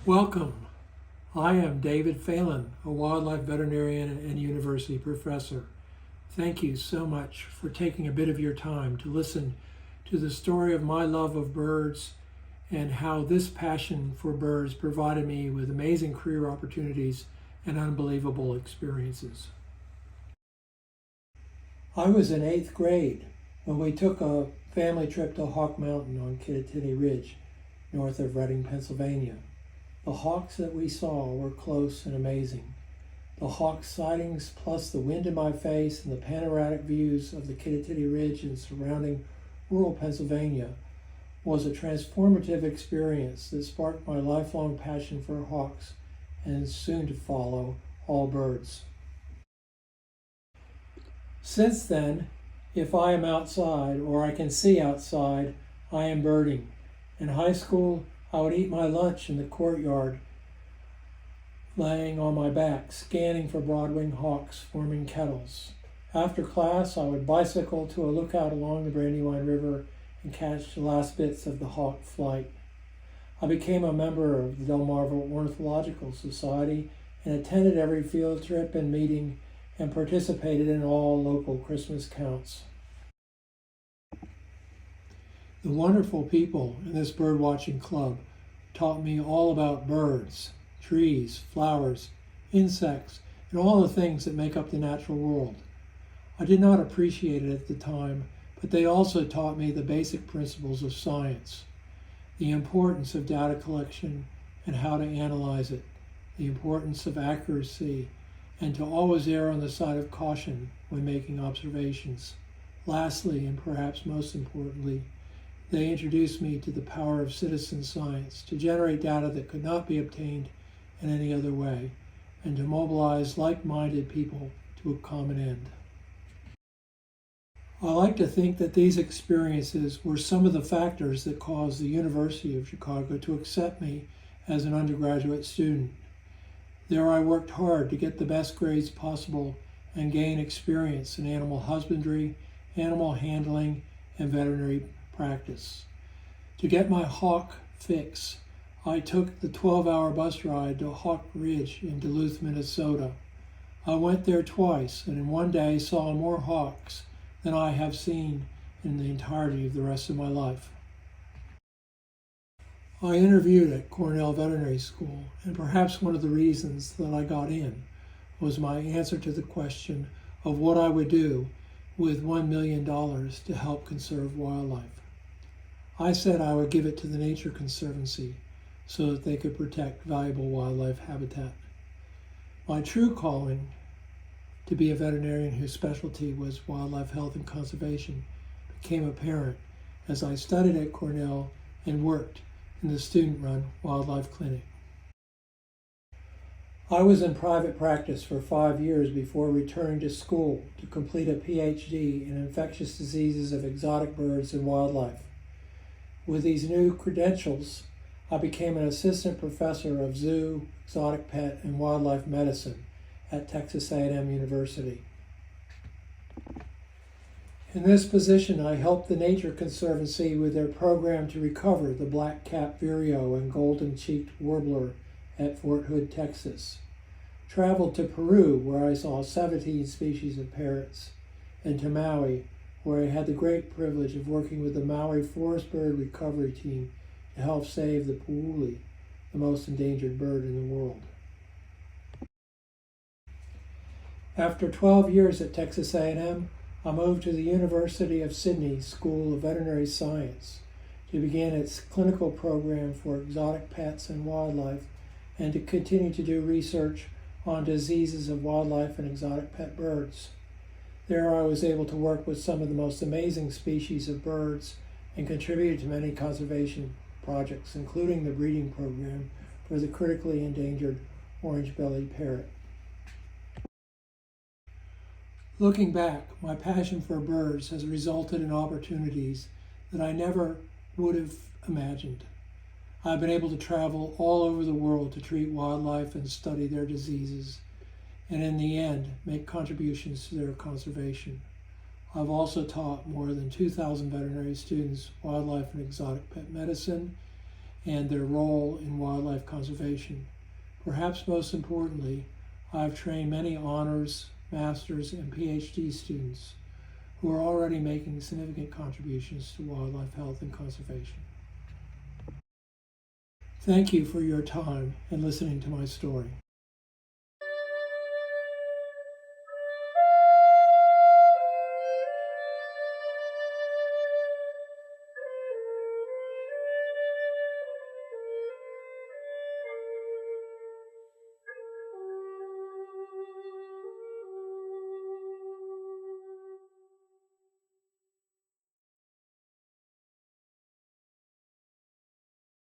Welcome. I am David Phalen, a wildlife veterinarian and university professor. Thank you so much for taking a bit of your time to listen to the story of my love of birds and how this passion for birds provided me with amazing career opportunities and unbelievable experiences. I was in 8th grade when we took a family trip to Hawk Mountain on Kittatinny Ridge, north of Reading, Pennsylvania. The hawks that we saw were close and amazing. The hawk sightings, plus the wind in my face and the panoramic views of the Kittatinny Ridge and surrounding rural Pennsylvania, was a transformative experience that sparked my lifelong passion for hawks and soon to follow all birds. Since then, if I am outside or I can see outside, I am birding. In high school, I would eat my lunch in the courtyard, laying on my back, scanning for broad-winged hawks forming kettles. After class, I would bicycle to a lookout along the Brandywine River and catch the last bits of the hawk flight. I became a member of the Delmarva Ornithological Society and attended every field trip and meeting and participated in all local Christmas counts. The wonderful people in this birdwatching club taught me all about birds, trees, flowers, insects, and all the things that make up the natural world. I did not appreciate it at the time, but they also taught me the basic principles of science, the importance of data collection and how to analyze it, the importance of accuracy, and to always err on the side of caution when making observations. Lastly, and perhaps most importantly, they introduced me to the power of citizen science to generate data that could not be obtained in any other way, and to mobilize like-minded people to a common end. I like to think that these experiences were some of the factors that caused the University of Chicago to accept me as an undergraduate student. There I worked hard to get the best grades possible and gain experience in animal husbandry, animal handling, and veterinary practice. To get my hawk fix, I took the 12-hour bus ride to Hawk Ridge in Duluth, Minnesota. I went there twice and in one day saw more hawks than I have seen in the entirety of the rest of my life. I interviewed at Cornell Veterinary School, and perhaps one of the reasons that I got in was my answer to the question of what I would do with $1 million to help conserve wildlife. I said I would give it to the Nature Conservancy so that they could protect valuable wildlife habitat. My true calling to be a veterinarian whose specialty was wildlife health and conservation became apparent as I studied at Cornell and worked in the student-run wildlife clinic. I was in private practice for 5 years before returning to school to complete a PhD in infectious diseases of exotic birds and wildlife. With these new credentials, I became an assistant professor of zoo, exotic pet, and wildlife medicine at Texas A&M University. In this position, I helped the Nature Conservancy with their program to recover the black-capped vireo and golden-cheeked warbler at Fort Hood, Texas. Traveled to Peru, where I saw 17 species of parrots, and to Maui, where I had the great privilege of working with the Maui Forest Bird Recovery Team to help save the pu'uli, the most endangered bird in the world. After 12 years at Texas A&M, I moved to the University of Sydney School of Veterinary Science to begin its clinical program for exotic pets and wildlife and to continue to do research on diseases of wildlife and exotic pet birds. There I was able to work with some of the most amazing species of birds and contributed to many conservation projects, including the breeding program for the critically endangered orange-bellied parrot. Looking back, my passion for birds has resulted in opportunities that I never would have imagined. I've been able to travel all over the world to treat wildlife and study their diseases, and in the end, make contributions to their conservation. I've also taught more than 2,000 veterinary students wildlife and exotic pet medicine and their role in wildlife conservation. Perhaps most importantly, I've trained many honors, masters, and PhD students who are already making significant contributions to wildlife health and conservation. Thank you for your time and listening to my story.